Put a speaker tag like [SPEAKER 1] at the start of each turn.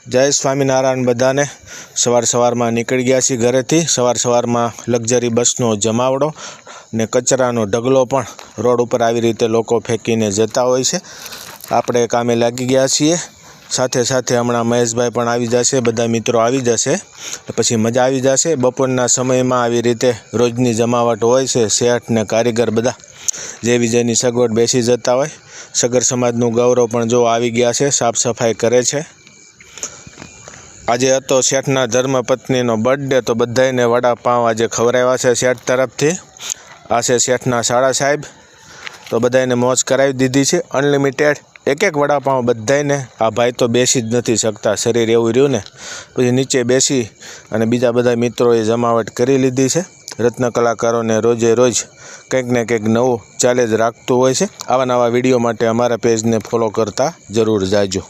[SPEAKER 1] जय स्वामीनारायण बधाने सवार सवार में निकली गया छी घरेथी। सवार सवार में लग्जरी बसनो जमावड़ो ने कचरानो ढगलो पण रोड पर आवी रीते लोको फेंकीने जता होय छे। आपणे कामे लागी गया छीए। साथे साथे हमणां महेशभाई पण आवी जशे, बधा मित्रों आवी जशे, पछी मजा आवी जशे। बपोરના समयमां आवी रीते रोजनी जमावट होय छे। શેઠ ने कारीगर बधा जेवी जेनी सगवड बेसी जता होय। सगर समाजनुं गौरव पण जो आवी गया छे, साफ सफाई करे छे। આજે હતો શેઠના ધર્મપત્નીનો બર્થડે, તો બધાને વડાપાઉં આજે ખવડાવ્યા છે શેઠ તરફથી। આ છે શેઠના શાળા સાહેબ, તો બધાને મોજ કરાવી દીધી છે અનલિમિટેડ। એક એક વડાપાઉં બધાને। આ ભાઈ તો બેસી જ નથી શકતા, શરીર એવું રહ્યું ને, પછી નીચે બેસી અને બીજા બધા મિત્રોએ જમાવટ કરી લીધી છે। રત્ન કલાકારોને રોજે રોજ કંઈક ને કંઈક નવું ચાલે જ રાખતું હોય છે। આવા નવા વિડીયો માટે અમારા પેજને ફોલો કરતા જરૂર જાજો।